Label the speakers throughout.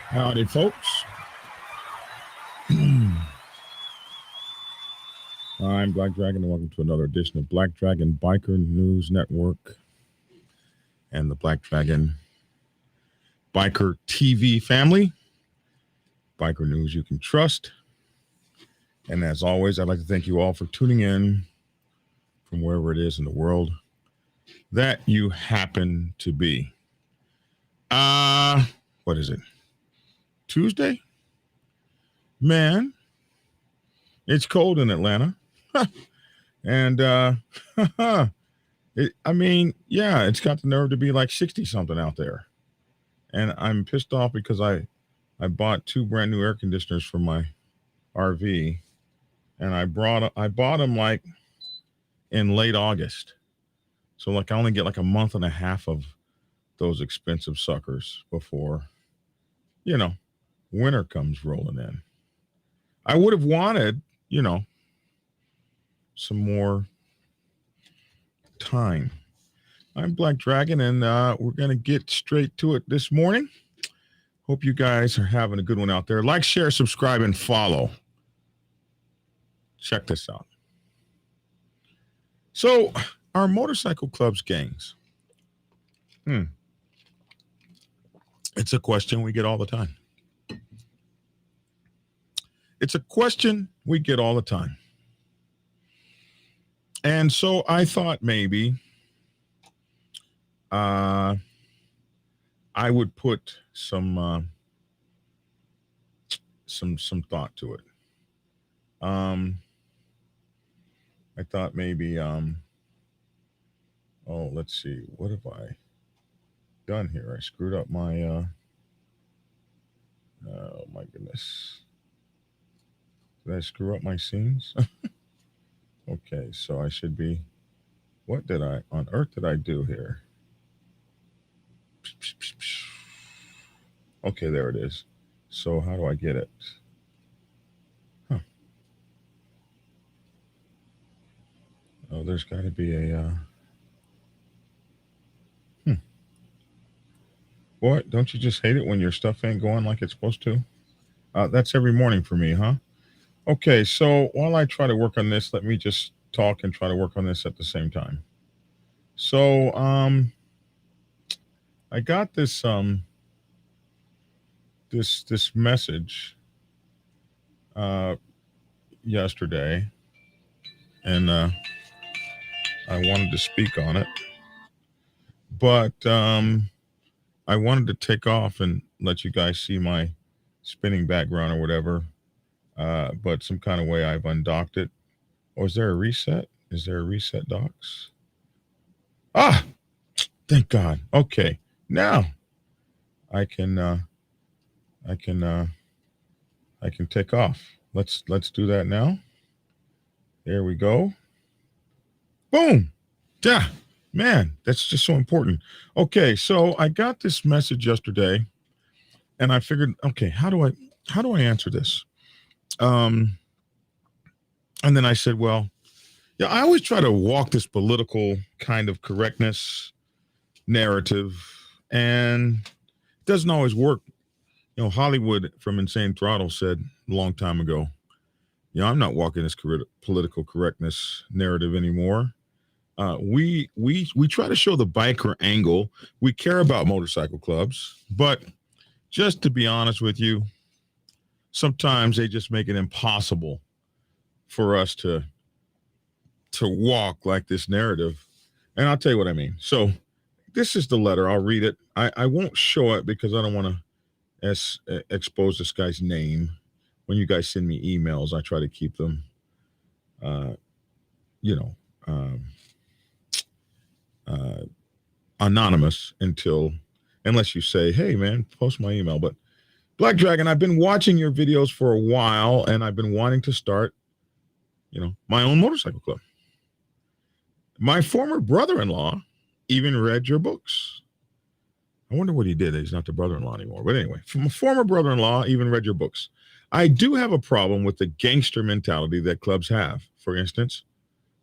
Speaker 1: Howdy, folks. I'm Black Dragon, and welcome to another edition of Black Dragon Biker News Network and the Black Dragon Biker TV family. Biker news you can trust. And as always, I'd like to thank you all for tuning in from wherever it is in the world that you happen to be. What is it? Tuesday? Man, it's cold in Atlanta. And it's got the nerve to be like 60 something out there. And I'm pissed off because I bought 2 brand new air conditioners for my RV, and I bought them like in late August. So like I only get like a month and a half of those expensive suckers before, winter comes rolling in. I would have wanted, some more time. I'm Black Dragon, and we're going to get straight to it this morning. Hope you guys are having a good one out there. Like, share, subscribe, and follow. Check this out. So, our motorcycle clubs gangs. It's a question we get all the time. It's a question we get all the time. And so I thought maybe I would put some thought to it. I thought maybe let's see, what have I done here? I screwed up my oh my goodness. Did I screw up my scenes? Okay, so I should be, what on earth did I do here? Okay, there it is. So how do I get it? Oh, there's got to be a, What? Don't you just hate it when your stuff ain't going like it's supposed to? That's every morning for me, huh? Okay, so while I try to work on this, let me just talk and try to work on this at the same time. So, I got this this message yesterday, and I wanted to speak on it, but I wanted to take off and let you guys see my spinning background or whatever. But some kind of way I've undocked it. Oh, is there a reset? Is there a reset, docs? Ah, thank God. Okay, now I can take off. Let's do that now. There we go. Boom. Yeah, man, that's just so important. Okay, so I got this message yesterday, and I figured, okay, how do I answer this? And then I said, well, yeah, I always try to walk this political kind of correctness narrative, and it doesn't always work, Hollywood from Insane Throttle said a long time ago, I'm not walking this political correctness narrative anymore. We try to show the biker angle. We care about motorcycle clubs, but just to be honest with you, sometimes they just make it impossible for us to walk like this narrative. And I'll tell you what I mean. So this is the letter. I'll read it. I won't show it because I don't want to expose this guy's name. When you guys send me emails, I try to keep them, anonymous unless you say, hey, man, post my email. But Black Dragon, I've been watching your videos for a while, and I've been wanting to start, my own motorcycle club. My former brother-in-law even read your books. I wonder what he did. He's not the brother-in-law anymore. But anyway, from a former brother-in-law even read your books. I do have a problem with the gangster mentality that clubs have. For instance,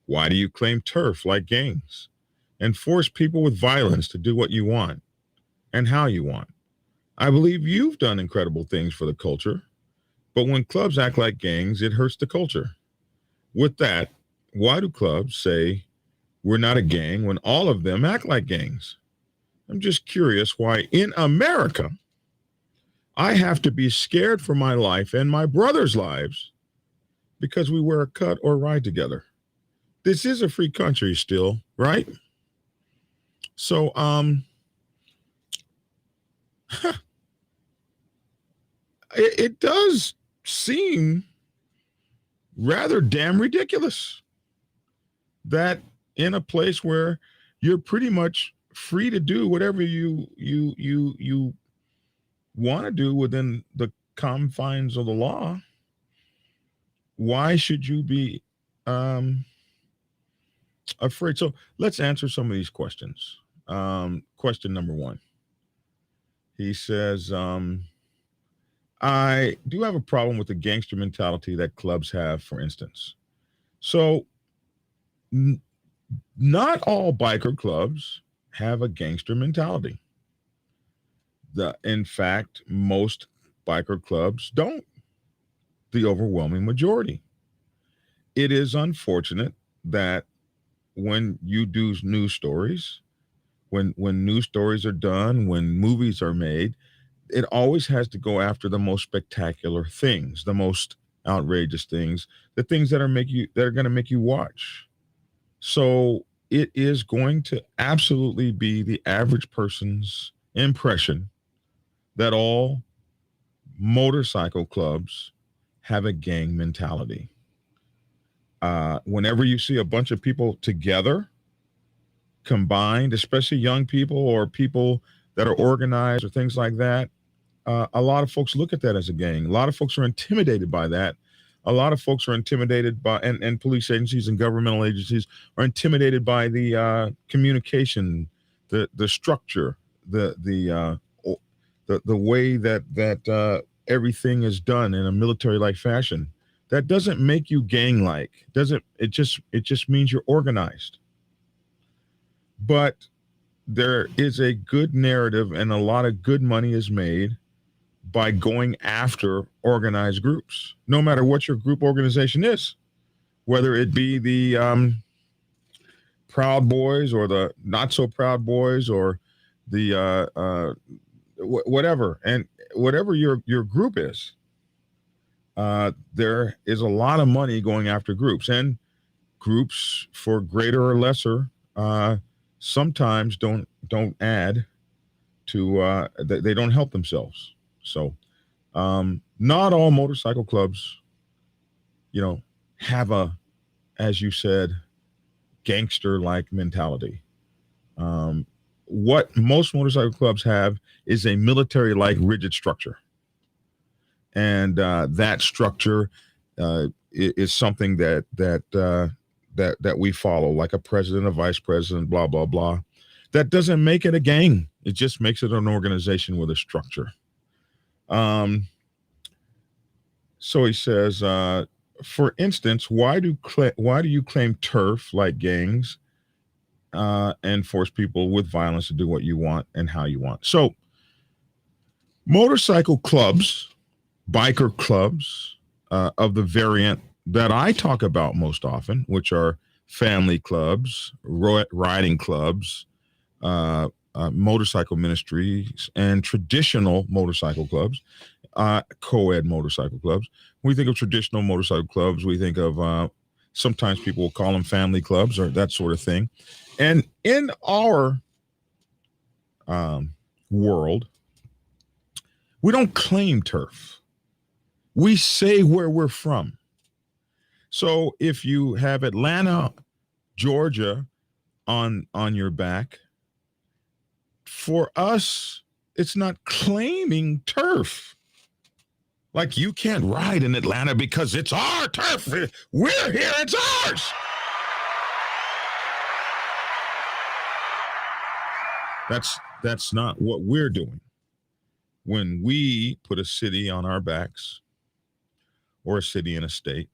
Speaker 1: why do you claim turf like gangs and force people with violence to do what you want and how you want? I believe you've done incredible things for the culture, but when clubs act like gangs, it hurts the culture. With that, why do clubs say we're not a gang when all of them act like gangs? I'm just curious why in America, I have to be scared for my life and my brother's lives because we wear a cut or ride together. This is a free country still, right? So, it does seem rather damn ridiculous that in a place where you're pretty much free to do whatever you want to do within the confines of the law, why should you be afraid? So let's answer some of these questions. Question number one. He says, I do have a problem with the gangster mentality that clubs have, for instance. So not all biker clubs have a gangster mentality. In fact, most biker clubs don't. The overwhelming majority. It is unfortunate that when you do news stories, when news stories are done, when movies are made, it always has to go after the most spectacular things, the most outrageous things, the things that are going to make you watch. So it is going to absolutely be the average person's impression that all motorcycle clubs have a gang mentality. Whenever you see a bunch of people together, combined, especially young people or people that are organized or things like that, a lot of folks look at that as a gang. A lot of folks are intimidated by that. A lot of folks are intimidated by, and police agencies and governmental agencies are intimidated by the communication, the structure, the way that everything is done in a military-like fashion. That doesn't make you gang-like. It just means you're organized. But there is a good narrative and a lot of good money is made by going after organized groups, no matter what your group organization is, whether it be the Proud Boys or the Not So Proud Boys or the whatever, and whatever your group is. There is a lot of money going after groups, and groups, for greater or lesser, sometimes don't add to they don't help themselves. So not all motorcycle clubs, have a, as you said, gangster-like mentality. What most motorcycle clubs have is a military-like rigid structure. And that structure is something that we follow, like a president, a vice president, blah, blah, blah. That doesn't make it a gang. It just makes it an organization with a structure. So he says, for instance, why do you claim turf like gangs and force people with violence to do what you want and how you want? So Motorcycle clubs, biker clubs of the variant that I talk about most often, which are family clubs, riding clubs, motorcycle ministries, and traditional motorcycle clubs, co-ed motorcycle clubs. When we think of traditional motorcycle clubs, we think of sometimes people will call them family clubs or that sort of thing. And in our world, we don't claim turf. We say where we're from. So if you have Atlanta, Georgia on your back, for us, it's not claiming turf. Like you can't ride in Atlanta because it's our turf. We're here, it's ours. That's not what we're doing. When we put a city on our backs or a city in a state,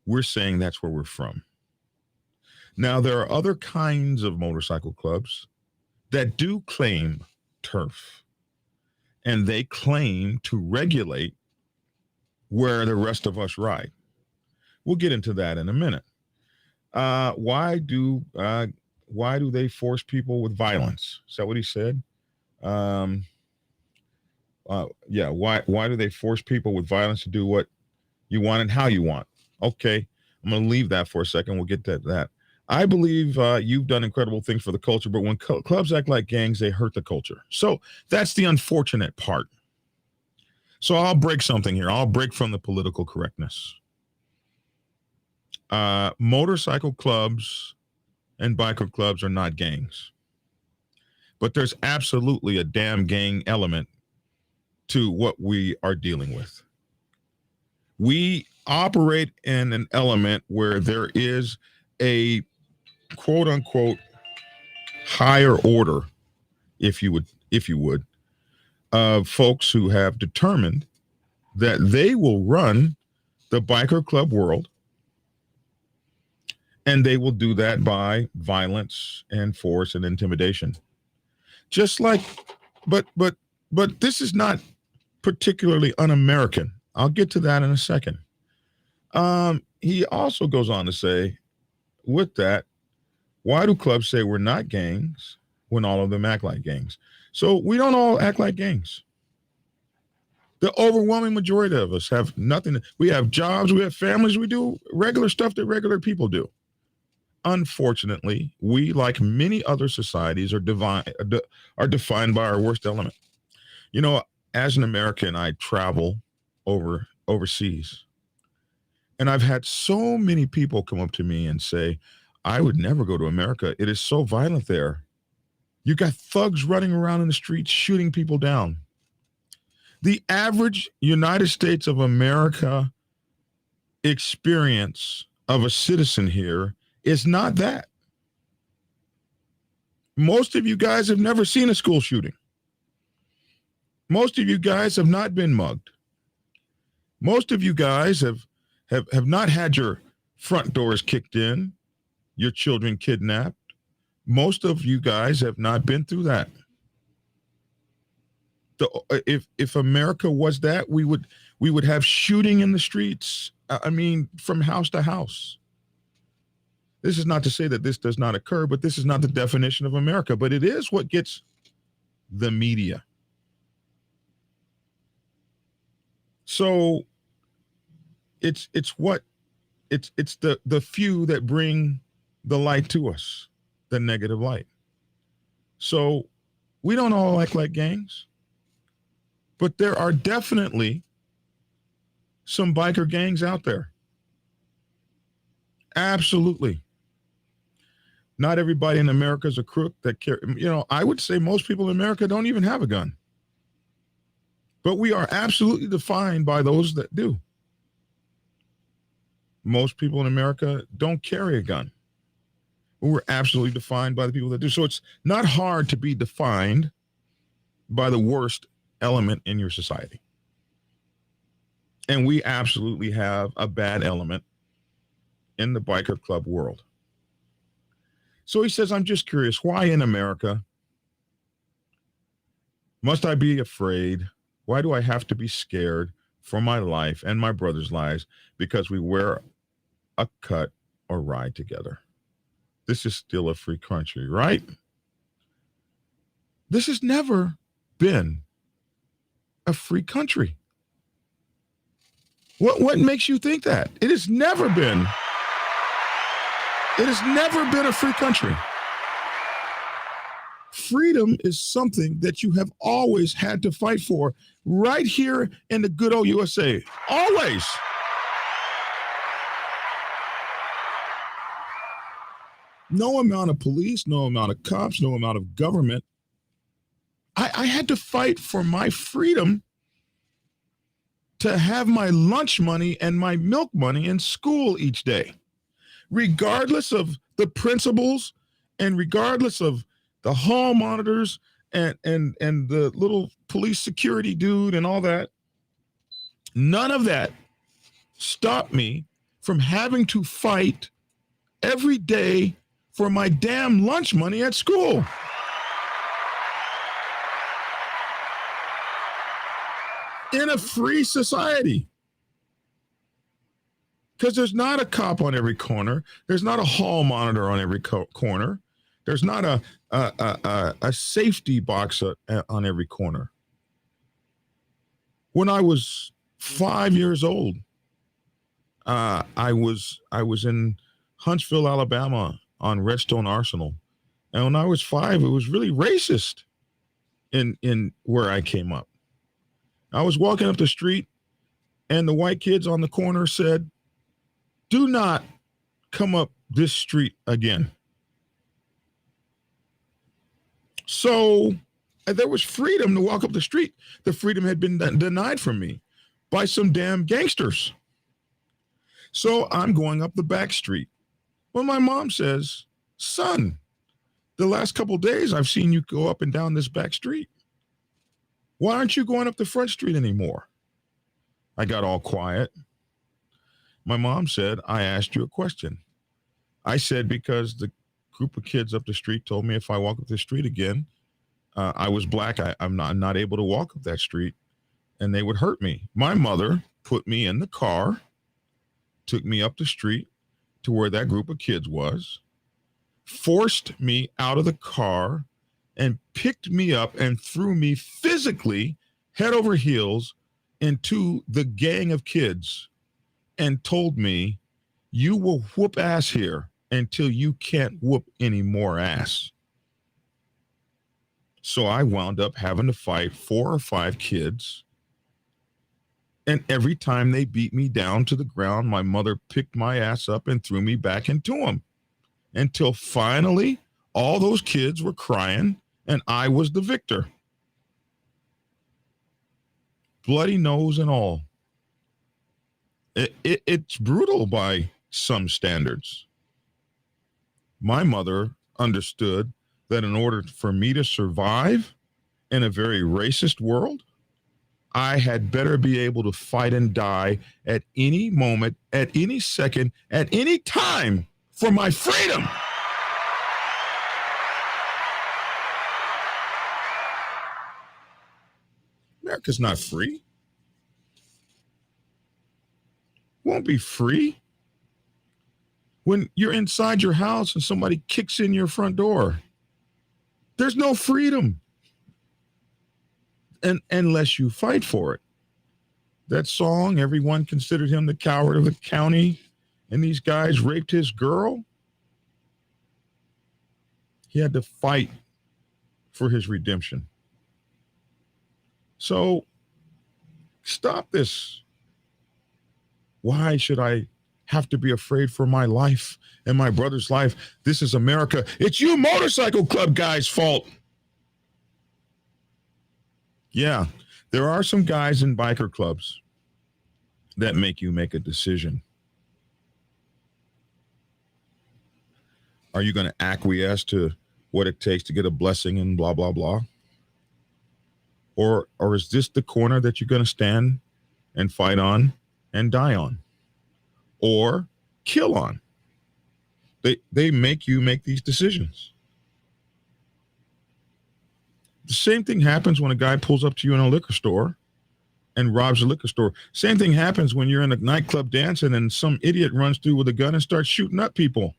Speaker 1: we're saying that's where we're from. Now, there are other kinds of motorcycle clubs that do claim turf, and they claim to regulate where the rest of us ride. We'll get into that in a minute. Why do they force people with violence? Is that what he said? Yeah. Why do they force people with violence to do what you want and how you want? Okay, I'm going to leave that for a second. We'll get to that. I believe you've done incredible things for the culture, but when clubs act like gangs, they hurt the culture. So that's the unfortunate part. So I'll break something here. I'll break from the political correctness. Motorcycle clubs and biker clubs are not gangs, but there's absolutely a damn gang element to what we are dealing with. We operate in an element where there is a quote unquote higher order, if you would, of folks who have determined that they will run the biker club world, and they will do that by violence and force and intimidation. Just like, but this is not particularly un-American. I'll get to that in a second. He also goes on to say, with that, why do clubs say we're not gangs when all of them act like gangs? So we don't all act like gangs. The overwhelming majority of us have nothing. We have jobs, we have families, we do regular stuff that regular people do. Unfortunately, we, like many other societies, are defined by our worst element. You know, as an American, I travel overseas. And I've had so many people come up to me and say, I would never go to America. It is so violent there. You got thugs running around in the streets shooting people down. The average United States of America experience of a citizen here is not that. Most of you guys have never seen a school shooting. Most of you guys have not been mugged. Most of you guys have not had your front doors kicked in, your children kidnapped. Most of you guys have not been through that. If America was that, we would have shooting in the streets. I mean, from house to house. This is not to say that this does not occur, but this is not the definition of America. But it is what gets the media. So it's the few that bring the light to us, the negative light. So we don't all act like gangs, but there are definitely some biker gangs out there. Absolutely. Not everybody in America is a crook that carry, I would say most people in America don't even have a gun. But we are absolutely defined by those that do. Most people in America don't carry a gun. But we're absolutely defined by the people that do. So it's not hard to be defined by the worst element in your society. And we absolutely have a bad element in the biker club world. So he says, I'm just curious, why in America Must I be afraid? Why do I have to be scared for my life and my brother's lives because we wear a cut or ride together? This is still a free country, right? This has never been a free country. What makes you think that? It has never been. It has never been a free country. Freedom is something that you have always had to fight for right here in the good old USA. Always. No amount of police, no amount of cops, no amount of government. I had to fight for my freedom to have my lunch money and my milk money in school each day, regardless of the principals and regardless of the hall monitors and the little police security dude and all that. None of that stopped me from having to fight every day for my damn lunch money at school. In a free society. Because there's not a cop on every corner. There's not a hall monitor on every corner. There's not a safety box on every corner. When I was 5 years old, I was in Huntsville, Alabama, on Redstone Arsenal, and when I was 5, it was really racist in where I came up. I was walking up the street, and the white kids on the corner said, "Do not come up this street again." So there was freedom to walk up the street. The freedom had been denied from me by some damn gangsters. So I'm going up the back street. Well, my mom says, "Son, the last couple of days I've seen you go up and down this back street. Why aren't you going up the front street anymore?" I got all quiet. My mom said, "I asked you a question." I said, "Because the group of kids up the street told me if I walk up the street again, I was black. I'm not able to walk up that street and they would hurt me." My mother put me in the car, took me up the street to where that group of kids was, forced me out of the car, and picked me up and threw me physically head over heels into the gang of kids and told me, "You will whoop ass here until you can't whoop any more ass." So I wound up having to fight 4 or 5 kids. And every time they beat me down to the ground, my mother picked my ass up and threw me back into them until finally all those kids were crying and I was the victor. Bloody nose and all. It's brutal by some standards. My mother understood that in order for me to survive in a very racist world, I had better be able to fight and die at any moment, at any second, at any time for my freedom. America's not free. Won't be free. When you're inside your house and somebody kicks in your front door, there's no freedom. And unless you fight for it. That song, everyone considered him the coward of the county, and these guys raped his girl. He had to fight for his redemption. So stop this. Why should I have to be afraid for my life and my brother's life? This is America. It's you motorcycle club guys' fault. Yeah, there are some guys in biker clubs that make you make a decision. Are you going to acquiesce to what it takes to get a blessing and blah, blah, blah? Or is this the corner that you're going to stand and fight on and die on? Or kill on? They make you make these decisions. The same thing happens when a guy pulls up to you in a liquor store and robs a liquor store. Same thing happens when you're in a nightclub dancing and some idiot runs through with a gun and starts shooting up people.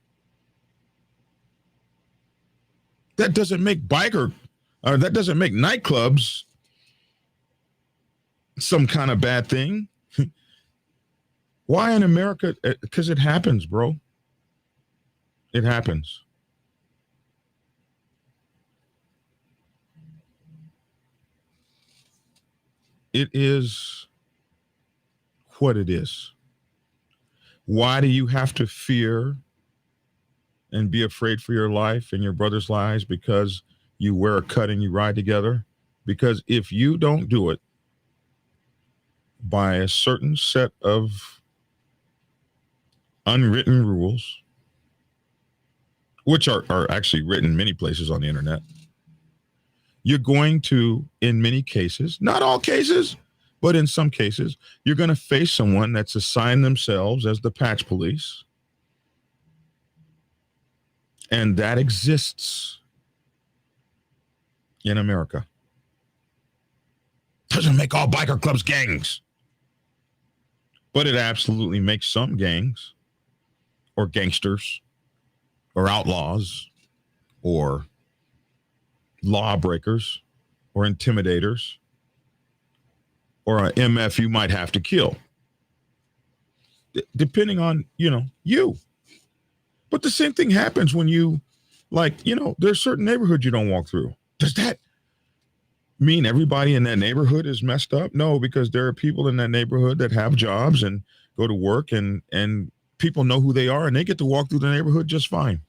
Speaker 1: That doesn't make that doesn't make nightclubs some kind of bad thing. Why in America? Because it happens, bro. It happens. It is what it is. Why do you have to fear and be afraid for your life and your brother's lives because you wear a cut and you ride together? Because if you don't do it by a certain set of unwritten rules, which are actually written many places on the internet, you're going to, in many cases, not all cases, but in some cases, you're going to face someone that's assigned themselves as the patch police. And that exists in America. Doesn't make all biker clubs gangs. But it absolutely makes some gangs or gangsters or outlaws or lawbreakers or intimidators or an MF you might have to kill. Depending on, you. But the same thing happens when you, there's certain neighborhoods you don't walk through. Does that mean everybody in that neighborhood is messed up? No, because there are people in that neighborhood that have jobs and go to work and people know who they are and they get to walk through the neighborhood just fine.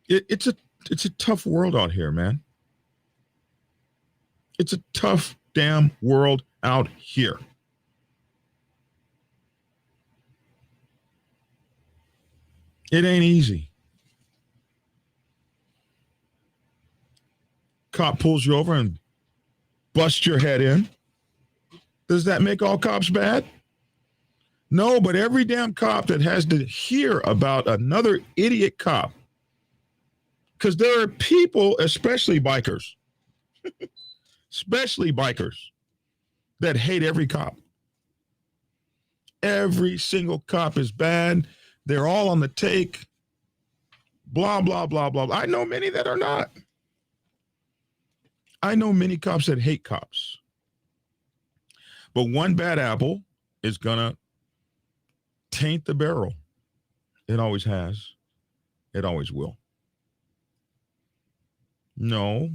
Speaker 1: It's a tough world out here, man. It's a tough damn world out here. It ain't easy. Cop pulls you over and busts your head in. Does that make all cops bad? No, but every damn cop that has to hear about another idiot cop, because there are people, especially bikers, that hate every cop. Every single cop is bad. They're all on the take. Blah, blah, blah, blah. I know many that are not. I know many cops that hate cops. But one bad apple is going to taint the barrel. It always has. It always will. No.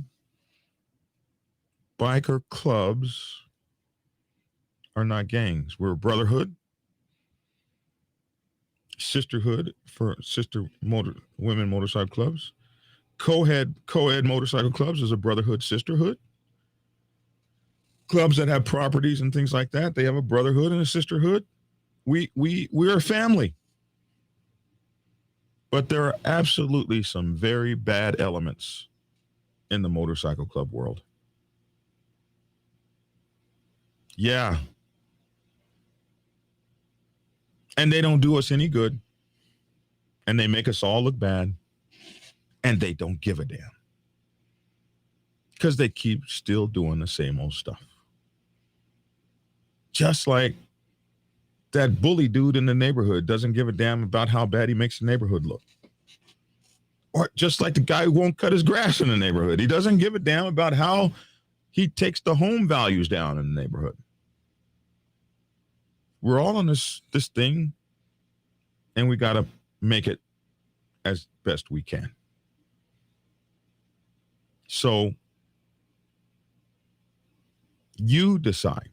Speaker 1: Biker clubs are not gangs. We're a brotherhood. Sisterhood for women motorcycle clubs. Co-ed motorcycle clubs is a brotherhood, sisterhood. Clubs that have properties and things like that, they have a brotherhood and a sisterhood. We're a family. But there are absolutely some very bad elements in the motorcycle club world. Yeah. And they don't do us any good. And they make us all look bad. And they don't give a damn. Because they keep still doing the same old stuff. Just like that bully dude in the neighborhood doesn't give a damn about how bad he makes the neighborhood look. Or just like the guy who won't cut his grass in the neighborhood. He doesn't give a damn about how he takes the home values down in the neighborhood. We're all on this thing, and we got to make it as best we can. So you decide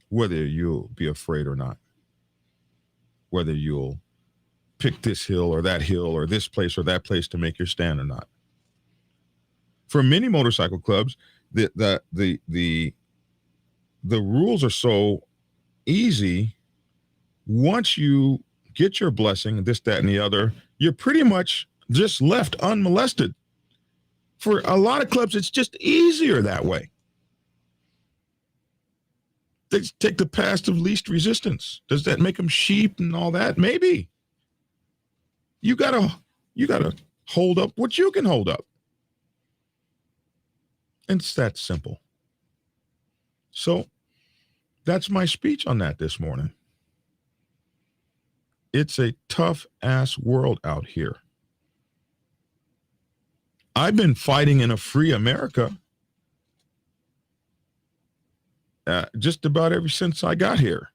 Speaker 1: whether you'll be afraid or not, whether you'll pick this hill or that hill or this place or that place to make your stand or not. For many motorcycle clubs, the rules are so easy. Once you get your blessing, this, that, and the other, you're pretty much just left unmolested. For a lot of clubs, it's just easier that way. They take the path of least resistance. Does that make them sheep and all that? Maybe. You gotta hold up what you can hold up. And it's that simple. So that's my speech on that this morning. It's a tough ass world out here. I've been fighting in a free America just about ever since I got here.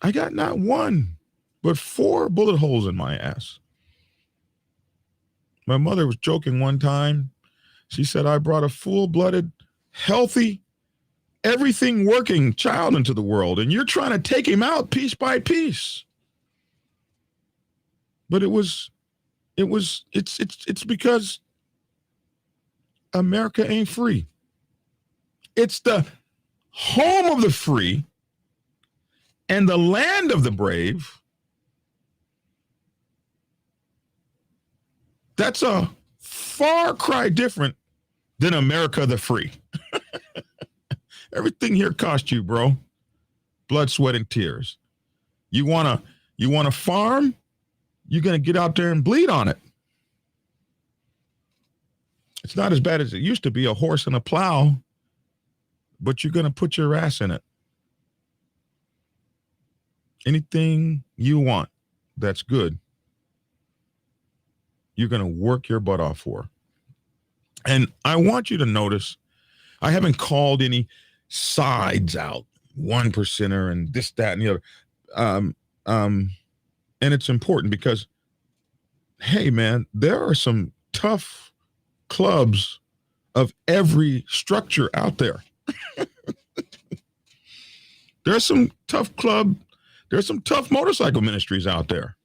Speaker 1: I got not one, but 4 bullet holes in my ass. My mother was joking one time. She said, I brought a full-blooded, healthy, everything working child into the world, and you're trying to take him out piece by piece. But it's because America ain't free. It's the home of the free and the land of the brave. That's a far cry different than America the free. Everything here costs you, bro. Blood, sweat, and tears. You wanna farm? You're gonna get out there and bleed on it. It's not as bad as it used to be, a horse and a plow, but you're gonna put your ass in it. Anything you want that's good, you're gonna work your butt off for. And I want you to notice, I haven't called any sides out, 1%er and this, that, and the other. And it's important because, hey, man, there are some tough clubs of every structure out there. There's some tough motorcycle ministries out there.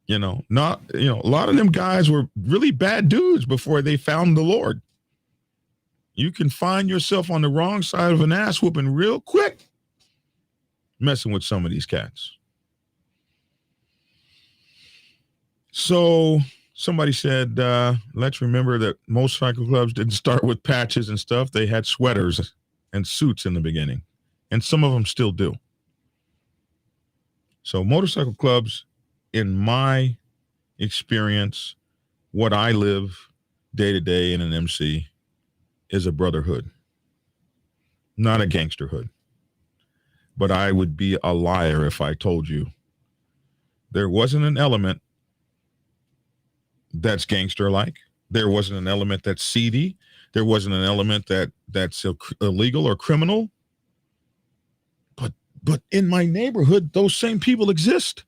Speaker 1: A lot of them guys were really bad dudes before they found the Lord. You can find yourself on the wrong side of an ass whooping real quick messing with some of these cats. So somebody said, let's remember that motorcycle clubs didn't start with patches and stuff. They had sweaters and suits in the beginning, and some of them still do. So motorcycle clubs, in my experience, what I live day to day in an MC, is a brotherhood, not a gangsterhood. But I would be a liar if I told you there wasn't an element that's gangster-like. There wasn't an element that's seedy. There wasn't an element that's illegal or criminal. But in my neighborhood, those same people exist.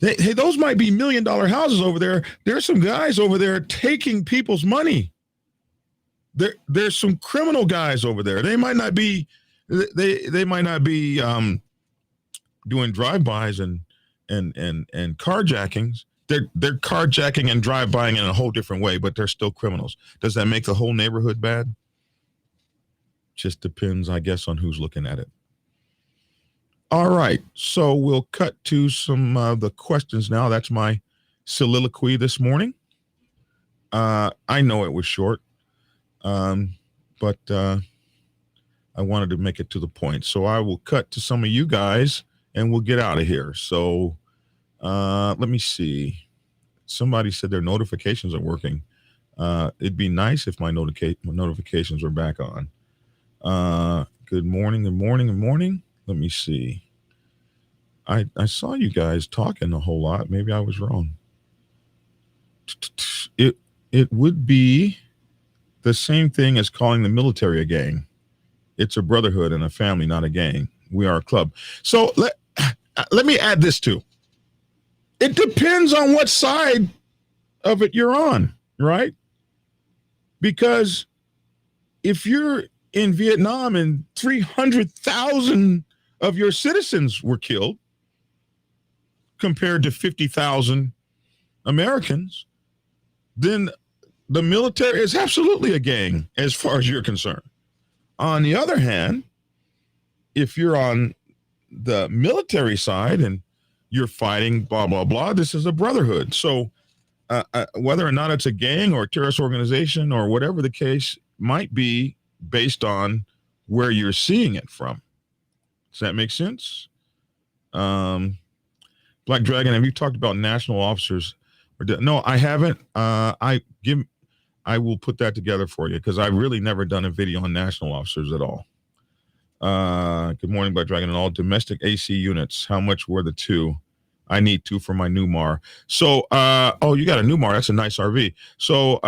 Speaker 1: Those might be $1 million houses over there. There's some guys over there taking people's money. There's some criminal guys over there. They might not be doing drive-bys and carjackings. They're carjacking and drive-buying in a whole different way, but they're still criminals. Does that make the whole neighborhood bad? Just depends, I guess, on who's looking at it. All right, so we'll cut to some of the questions now. That's my soliloquy this morning. I know it was short, but I wanted to make it to the point. So I will cut to some of you guys, and we'll get out of here. So let me see. Somebody said their notifications are working. It'd be nice if my notifications were back on. Good morning. Let me see. I saw you guys talking a whole lot. Maybe I was wrong. It would be the same thing as calling the military a gang. It's a brotherhood and a family, not a gang. We are a club. So let me add this too. It depends on what side of it you're on, right? Because if you're in Vietnam and 300,000 of your citizens were killed compared to 50,000 Americans, then the military is absolutely a gang as far as you're concerned. On the other hand, if you're on the military side and you're fighting blah, blah, blah, this is a brotherhood. So whether or not it's a gang or a terrorist organization or whatever the case might be based on where you're seeing it from. Does that make sense? Um, Black Dragon, have you talked about national officers? No, I haven't. I will put that together for you because I've really never done a video on national officers at all. Good morning, Black Dragon, and all domestic AC units. How much were the two? I need two for my Newmar. So, you got a Newmar. That's a nice RV. So,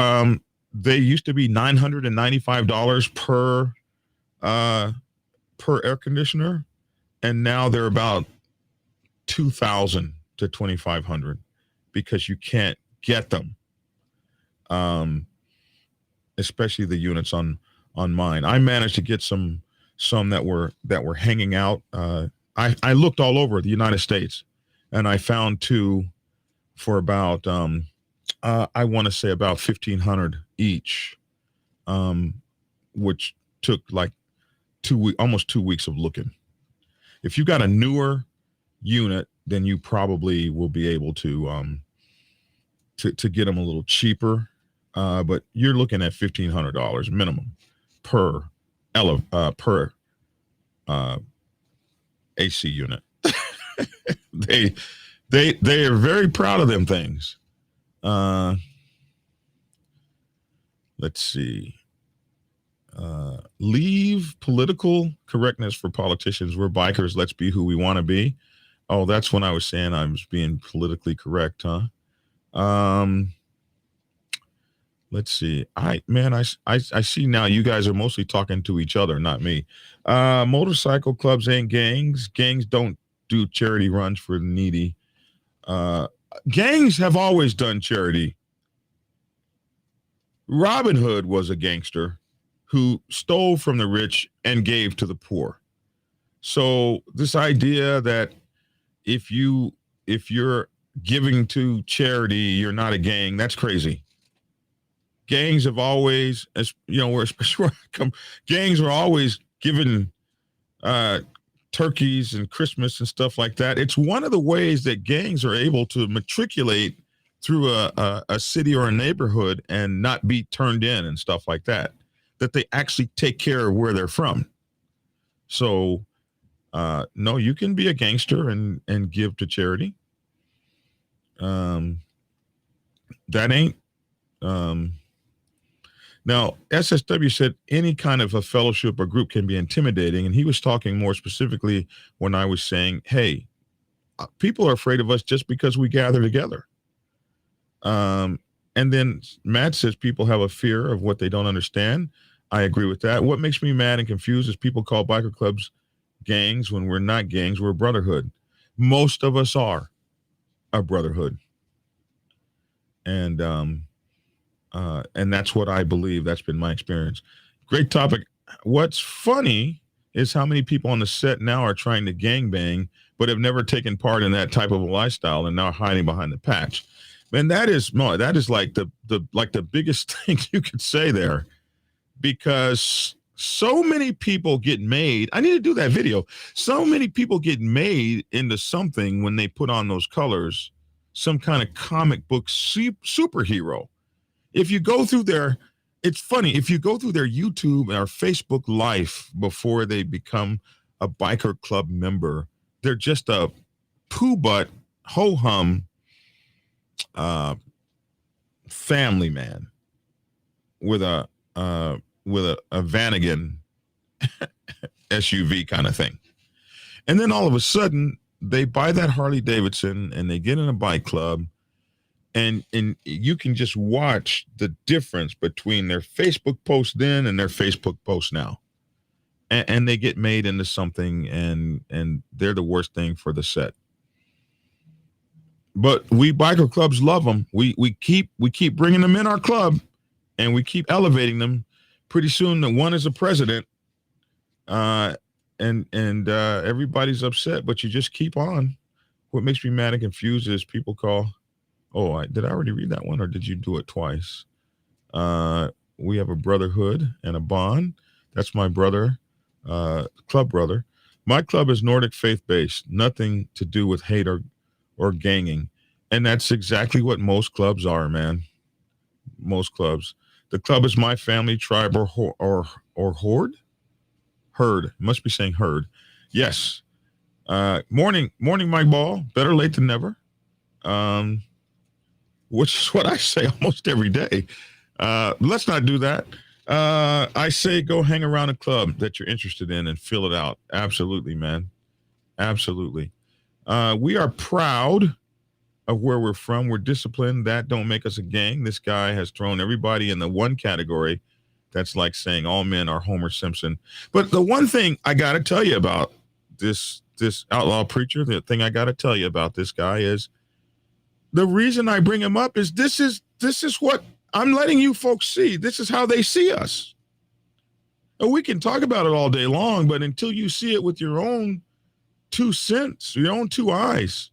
Speaker 1: they used to be $995 per air conditioner, and now they're about $2,000 to $2,500 because you can't get them. Especially the units on mine. I managed to get some that were hanging out. I looked all over the United States, and I found two for about I want to say about $1,500 each, which took like almost 2 weeks of looking. If you got a newer unit, then you probably will be able to get them a little cheaper. But you're looking at $1,500 minimum per AC unit. they are very proud of them things. Let's see. Leave political correctness for politicians. We're bikers. Let's be who we want to be. Oh, that's when I was saying I was being politically correct, huh? Let's see. I see now you guys are mostly talking to each other, not me. Motorcycle clubs ain't gangs. Gangs don't do charity runs for the needy. Gangs have always done charity. Robin Hood was a gangster who stole from the rich and gave to the poor. So this idea that if you're giving to charity, you're not a gang, that's crazy. Gangs have always, gangs were always given turkeys and Christmas and stuff like that. It's one of the ways that gangs are able to matriculate through a city or a neighborhood and not be turned in and stuff like that, that they actually take care of where they're from. So, no, you can be a gangster and give to charity. That ain't, now, SSW said any kind of a fellowship or group can be intimidating. And he was talking more specifically when I was saying, hey, people are afraid of us just because we gather together. And then Matt says people have a fear of what they don't understand. I agree with that. What makes me mad and confused is people call biker clubs gangs when we're not gangs. We're a brotherhood. Most of us are a brotherhood. And that's what I believe. That's been my experience. Great topic. What's funny is how many people on the set now are trying to gangbang, but have never taken part in that type of a lifestyle and now hiding behind the patch. Man, that is like the biggest thing you could say there, because so many people get made. I need to do that video. So many people get made into something when they put on those colors, some kind of comic book superhero. If you go through it's funny, if you go through their YouTube or Facebook life before they become a biker club member, they're just a poo butt, ho-hum family man with a Vanagon SUV kind of thing. And then all of a sudden they buy that Harley Davidson and they get in a bike club. And you can just watch the difference between their Facebook post then and their Facebook post now. And they get made into something, and they're the worst thing for the set. But we biker clubs love them. We keep bringing them in our club, and we keep elevating them. Pretty soon, the one is a president, and everybody's upset. But you just keep on. What makes me mad and confused is people call. Oh, did I already read that one, or did you do it twice? We have a brotherhood and a bond. That's my brother, club brother. My club is Nordic faith-based, nothing to do with hate or ganging. And that's exactly what most clubs are, man. Most clubs. The club is my family, tribe, or horde? Herd. Must be saying herd. Yes. Morning, Mike Ball. Better late than never. Um, which is what I say almost every day. Let's not do that. I say go hang around a club that you're interested in and fill it out. Absolutely, man. Absolutely. We are proud of where we're from. We're disciplined. That don't make us a gang. This guy has thrown everybody in the one category. That's like saying all men are Homer Simpson. But the one thing I got to tell you about this outlaw preacher, the thing I got to tell you about this guy is the reason I bring him up is this is what I'm letting you folks see. This is how they see us. And we can talk about it all day long, but until you see it with your own 2 cents, your own 2 eyes,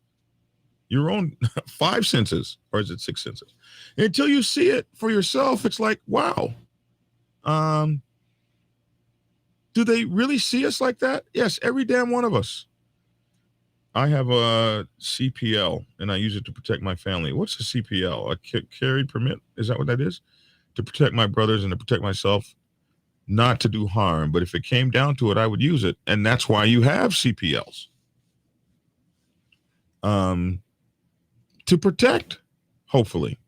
Speaker 1: your own 5 senses, or is it 6 senses? Until you see it for yourself, it's like, wow. Do they really see us like that? Yes, every damn one of us. I have a CPL, and I use it to protect my family. What's a CPL? A carry permit? Is that what that is? To protect my brothers and to protect myself, not to do harm. But if it came down to it, I would use it, and that's why you have CPLs. To protect, hopefully.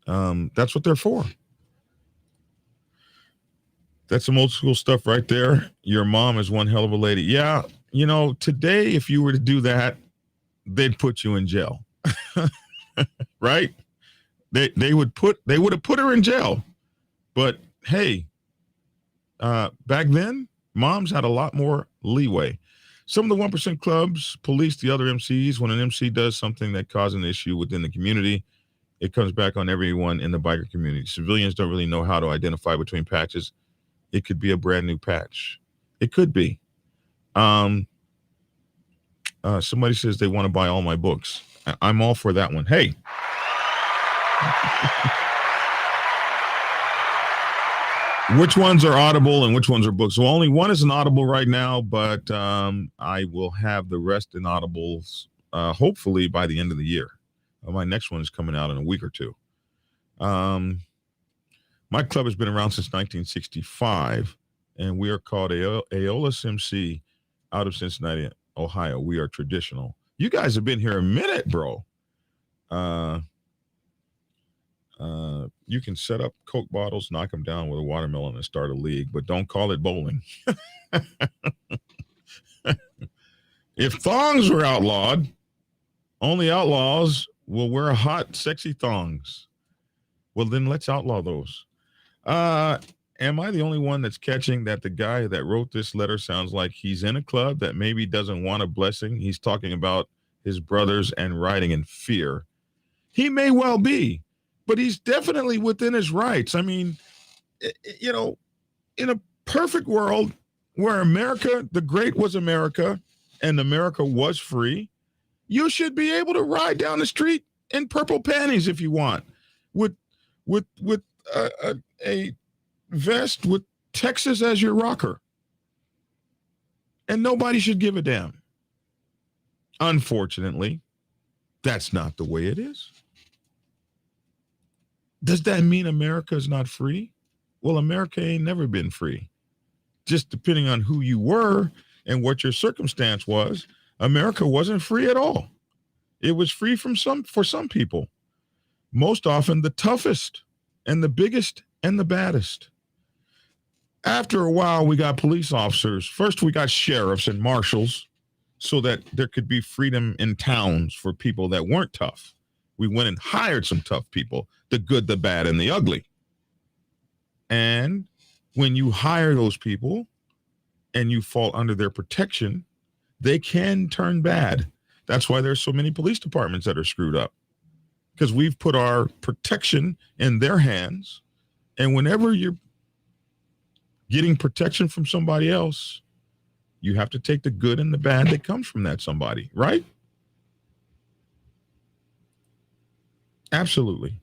Speaker 1: That's what they're for. That's some old school stuff right there. Your mom is one hell of a lady. Yeah, today, if you were to do that, they'd put you in jail. Right? They would have put her in jail. But hey, back then, moms had a lot more leeway. Some of the 1% clubs police the other MCs. When an MC does something that causes an issue within the community, it comes back on everyone in the biker community. Civilians don't really know how to identify between patches. It could be a brand new patch. It could be. Somebody says they want to buy all my books. I'm all for that one. Hey. Which ones are Audible and which ones are books? Well, only one is an Audible right now, but I will have the rest in Audibles hopefully by the end of the year. My next one is coming out in a week or two. My club has been around since 1965, and we are called Aeolus MC out of Cincinnati, Ohio. We are traditional. You guys have been here a minute, bro. You can set up Coke bottles, knock them down with a watermelon, and start a league, but don't call it bowling. If thongs were outlawed, only outlaws will wear hot, sexy thongs. Well, then let's outlaw those. Am I the only one that's catching that the guy that wrote this letter sounds like he's in a club that maybe doesn't want a blessing? He's talking about his brothers and writing in fear. He may well be, but he's definitely within his rights. I mean, in a perfect world where America, the great was America, and America was free, you should be able to ride down the street in purple panties if you want, with a vest with Texas as your rocker, and nobody should give a damn. Unfortunately, that's not the way it is. Does that mean America is not free? Well, America ain't never been free. Just depending on who you were and what your circumstance was, America wasn't free at all. It was free for some people. Most often the toughest and the biggest and the baddest. After a while, we got police officers. First, we got sheriffs and marshals so that there could be freedom in towns for people that weren't tough. We went and hired some tough people, the good, the bad, and the ugly. And when you hire those people and you fall under their protection, they can turn bad. That's why there's so many police departments that are screwed up, because we've put our protection in their hands. And whenever you're getting protection from somebody else, you have to take the good and the bad that comes from that somebody, right? Absolutely.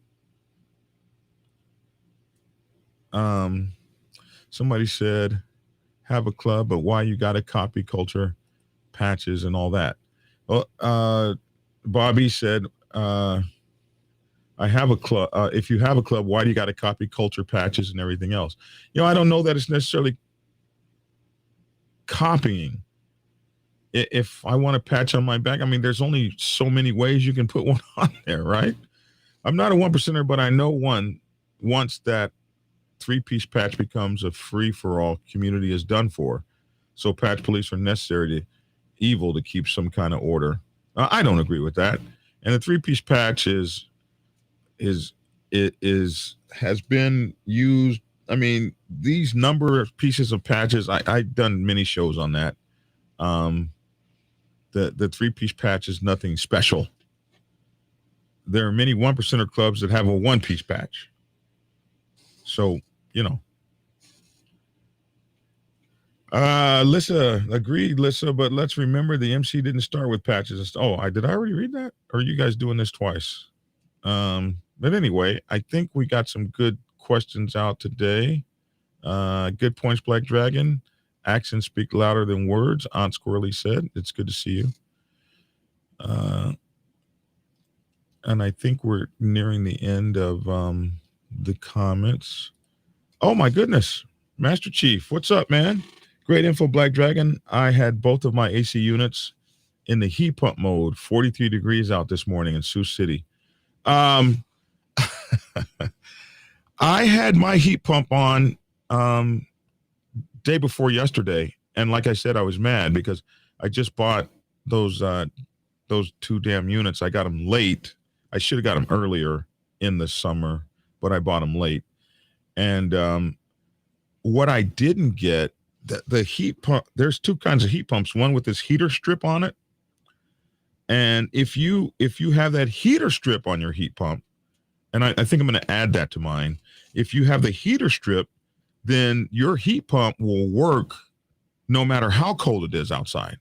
Speaker 1: Somebody said, have a club, but why you got to copy culture, patches, and all that? Well, Bobby said, I have a club. If you have a club, why do you got to copy culture, patches, and everything else? I don't know that it's necessarily copying. If I want a patch on my back, I mean, there's only so many ways you can put one on there, right? I'm not a 1%er, but I know once that 3-piece patch becomes a free-for-all, community is done for. So patch police are necessary to evil to keep some kind of order. I don't agree with that. And the 3-piece patch has been used. I mean, these number of pieces of patches. I've done many shows on that. The 3-piece patch is nothing special. There are many 1%er clubs that have a 1-piece patch. So, Lissa, agreed, Lissa, but let's remember the MC didn't start with patches. Did I already read that? Or are you guys doing this twice? But anyway, I think we got some good questions out today. Good points, Black Dragon. Actions speak louder than words, Aunt Squirrely said. It's good to see you. And I think we're nearing the end of the comments. Oh, my goodness. Master Chief, what's up, man? Great info, Black Dragon. I had both of my AC units in the heat pump mode, 43 degrees out this morning in Sioux City. I had my heat pump on day before yesterday. And like I said, I was mad because I just bought those 2 damn units. I got them late. I should have got them earlier in the summer, but I bought them late. And what I didn't get, the heat pump, there's 2 kinds of heat pumps, one with this heater strip on it. And if you have that heater strip on your heat pump, and I think I'm going to add that to mine, if you have the heater strip, then your heat pump will work no matter how cold it is outside.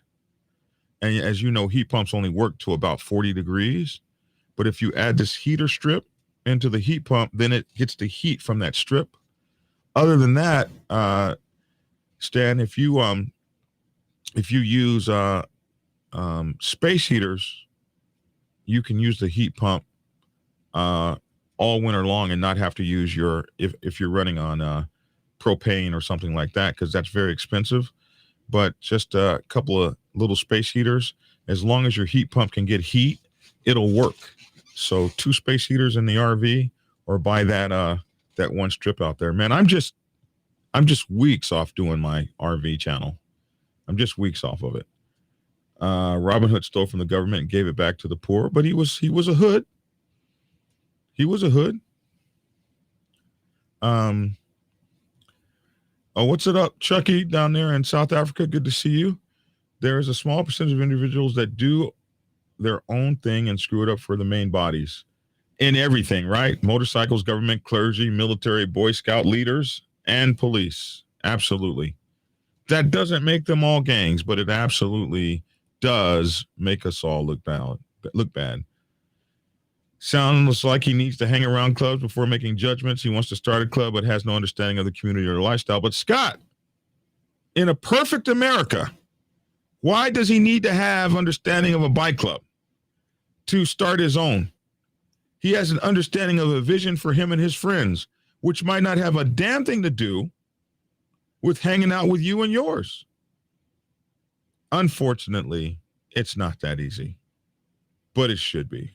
Speaker 1: And as you know, heat pumps only work to about 40 degrees. But if you add this heater strip into the heat pump, then it gets the heat from that strip. Other than that, Stan, if you use space heaters, you can use the heat pump all winter long and not have to use if you're running on propane or something like that, because that's very expensive. But just a couple of little space heaters, as long as your heat pump can get heat, it'll work. So 2 space heaters in the RV, or buy that one strip out there. Man, I'm just weeks off doing my RV channel. I'm just weeks off of it. Robin Hood stole from the government and gave it back to the poor, but he was a hood. He was a hood. What's it up, Chucky, down there in South Africa? Good to see you. There is a small percentage of individuals that do their own thing and screw it up for the main bodies in everything, right? Motorcycles, government, clergy, military, Boy Scout leaders, and police. Absolutely. That doesn't make them all gangs, but it absolutely does make us all look bad. Sounds like he needs to hang around clubs before making judgments. He wants to start a club, but has no understanding of the community or lifestyle. But Scott, in a perfect America, why does he need to have understanding of a bike club to start his own? He has an understanding of a vision for him and his friends, which might not have a damn thing to do with hanging out with you and yours. Unfortunately, it's not that easy, but it should be.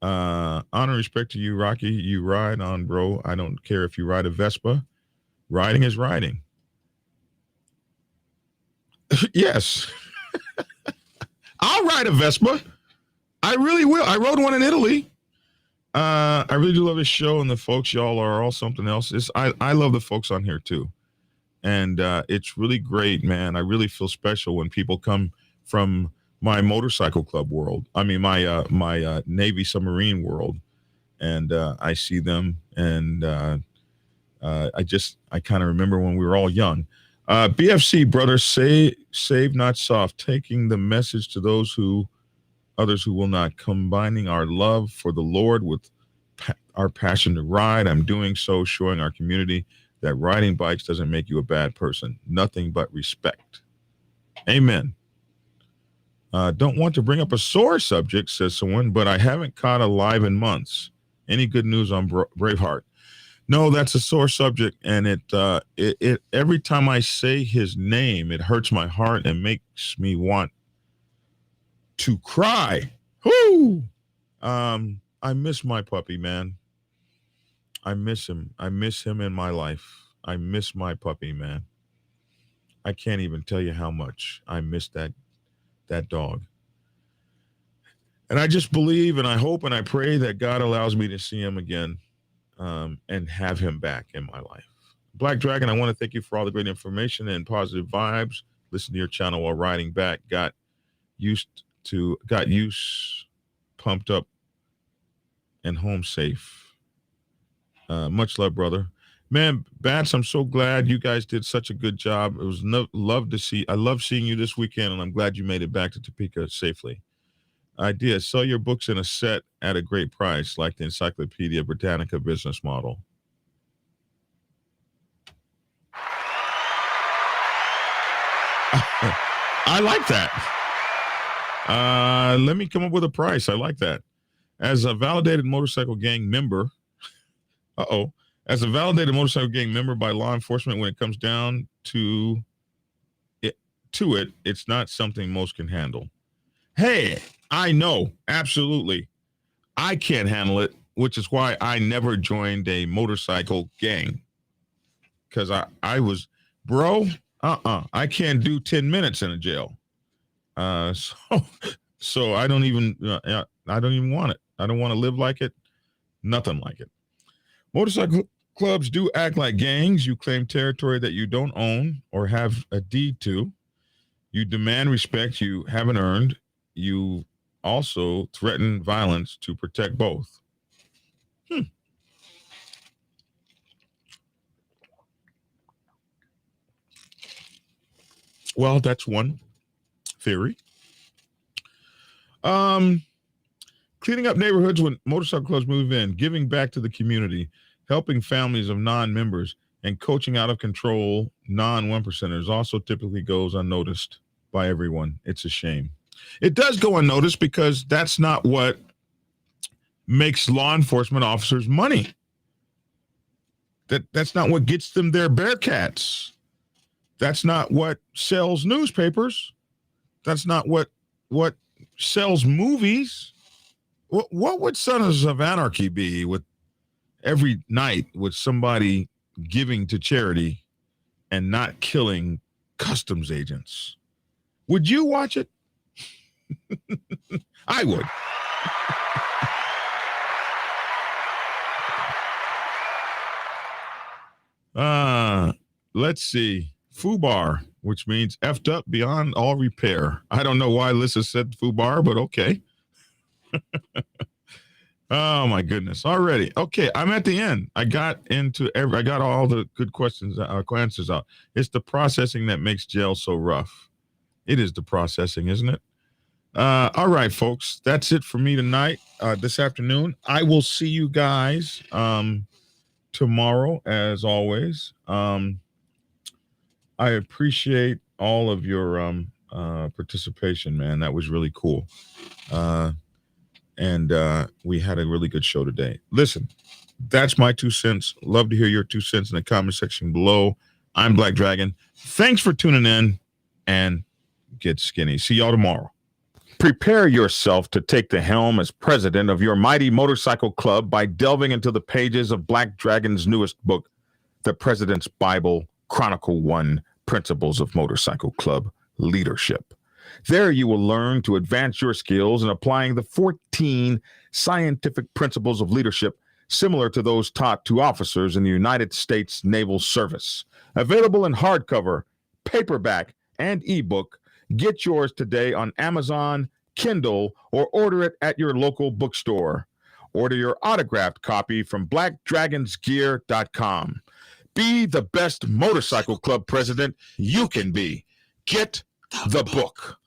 Speaker 1: Honor and respect to you, Rocky. You ride on, bro. I don't care if you ride a Vespa. Riding is riding. Yes. I'll ride a Vespa. I really will. I rode one in Italy. I really do love this show, and the folks, y'all are all something else. I love the folks on here too. And it's really great, man. I really feel special when people come from my motorcycle club world. I mean, my Navy submarine world, and I see them, and I kind of remember when we were all young. BFC, brother, save not soft, taking the message to others who will not, combining our love for the Lord with our passion to ride. I'm doing so, showing our community that riding bikes doesn't make you a bad person. Nothing but respect. Amen. Don't want to bring up a sore subject, says someone, but I haven't caught a live in months. Any good news on Braveheart? No, that's a sore subject, and it every time I say his name, it hurts my heart and makes me want to cry. Whoo! I miss my puppy, man. I miss him. I miss him in my life. I miss my puppy, man. I can't even tell you how much I miss that dog. And I just believe and I hope and I pray that God allows me to see him again, and have him back in my life. Black Dragon, I want to thank you for all the great information and positive vibes. Listen to your channel while riding back. Got use pumped up and home safe. Much love, brother. Man, Bats, I'm so glad you guys did such a good job. It was I love seeing you this weekend, and I'm glad you made it back to Topeka safely. Idea, sell your books in a set at a great price, like the Encyclopedia Britannica business model. I like that. Let me come up with a price. I like that. As a validated motorcycle gang member, as a validated motorcycle gang member by law enforcement, when it comes down to it, it's not something most can handle. Hey, I know, absolutely. I can't handle it, which is why I never joined a motorcycle gang. Because I was, I can't do 10 minutes in a jail. So I don't even want it. I don't want to live like it. Nothing like it. Motorcycle clubs do act like gangs. You claim territory that you don't own or have a deed to. You demand respect you haven't earned. You also threaten violence to protect both. Well, that's one theory. Cleaning up neighborhoods when motorcycle clubs move in, giving back to the community, helping families of non-members, and coaching out of control non-one percenters also typically goes unnoticed by everyone. It's a shame. It does go unnoticed because that's not what makes law enforcement officers money. That's not what gets them their Bearcats. That's not what sells newspapers. That's not what sells movies. What would Sons of Anarchy be with every night with somebody giving to charity and not killing customs agents? Would you watch it? I would. Let's see. FUBAR, which means effed up beyond all repair. I don't know why Lissa said FUBAR, but okay. Oh my goodness. Already. Okay, I'm at the end. I got all the good questions, answers out. It's the processing that makes jail so rough. It is the processing, isn't it? All right, folks. That's it for me tonight. This afternoon. I will see you guys tomorrow, as always. I appreciate all of your participation, man. That was really cool. And we had a really good show today. Listen, that's my 2 cents. Love to hear your 2 cents in the comment section below. I'm Black Dragon. Thanks for tuning in, and get skinny. See y'all tomorrow. Prepare yourself to take the helm as president of your mighty motorcycle club by delving into the pages of Black Dragon's newest book, The President's Bible, Chronicle 1, Principles of Motorcycle Club Leadership. There you will learn to advance your skills in applying the 14 scientific principles of leadership similar to those taught to officers in the United States Naval Service. Available in hardcover, paperback, and ebook. Get yours today on Amazon, Kindle, or order it at your local bookstore. Order your autographed copy from blackdragonsgear.com. Be the best motorcycle club president you can be. Get the book.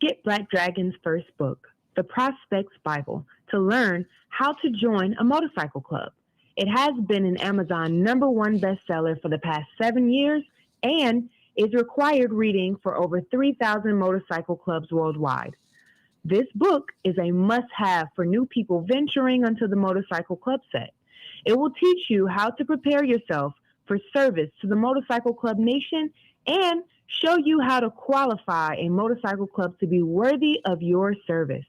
Speaker 2: Get Black Dragon's first book, The Prospect's Bible, to learn how to join a motorcycle club. It has been an Amazon #1 bestseller for the past 7 years and is required reading for over 3,000 motorcycle clubs worldwide. This book is a must-have for new people venturing onto the motorcycle club set. It will teach you how to prepare yourself for service to the motorcycle club nation and show you how to qualify a motorcycle club to be worthy of your service.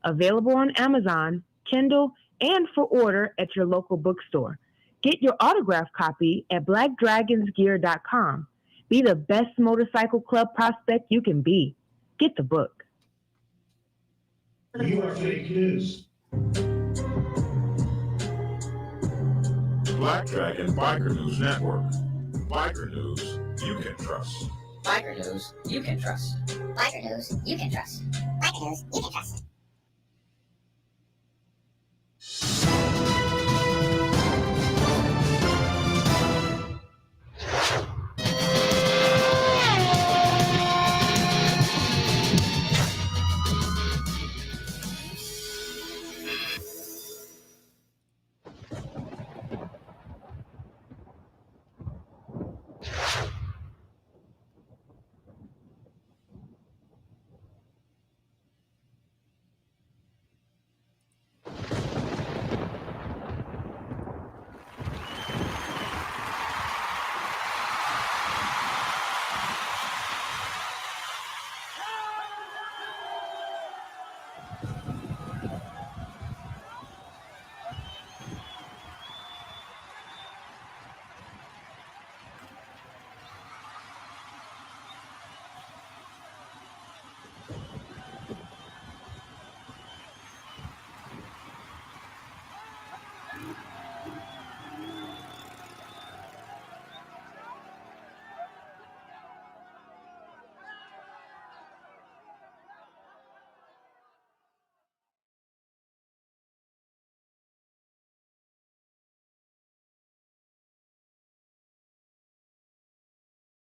Speaker 2: Available on Amazon, Kindle, and for order at your local bookstore. Get your autographed copy at blackdragonsgear.com. Be the best motorcycle club prospect you can be. Get the book.
Speaker 3: You are fake news.
Speaker 1: Black Dragon Biker News Network. Biker news you can trust.
Speaker 4: Biker news you can trust.
Speaker 5: Biker news you can trust. Biker news you can trust.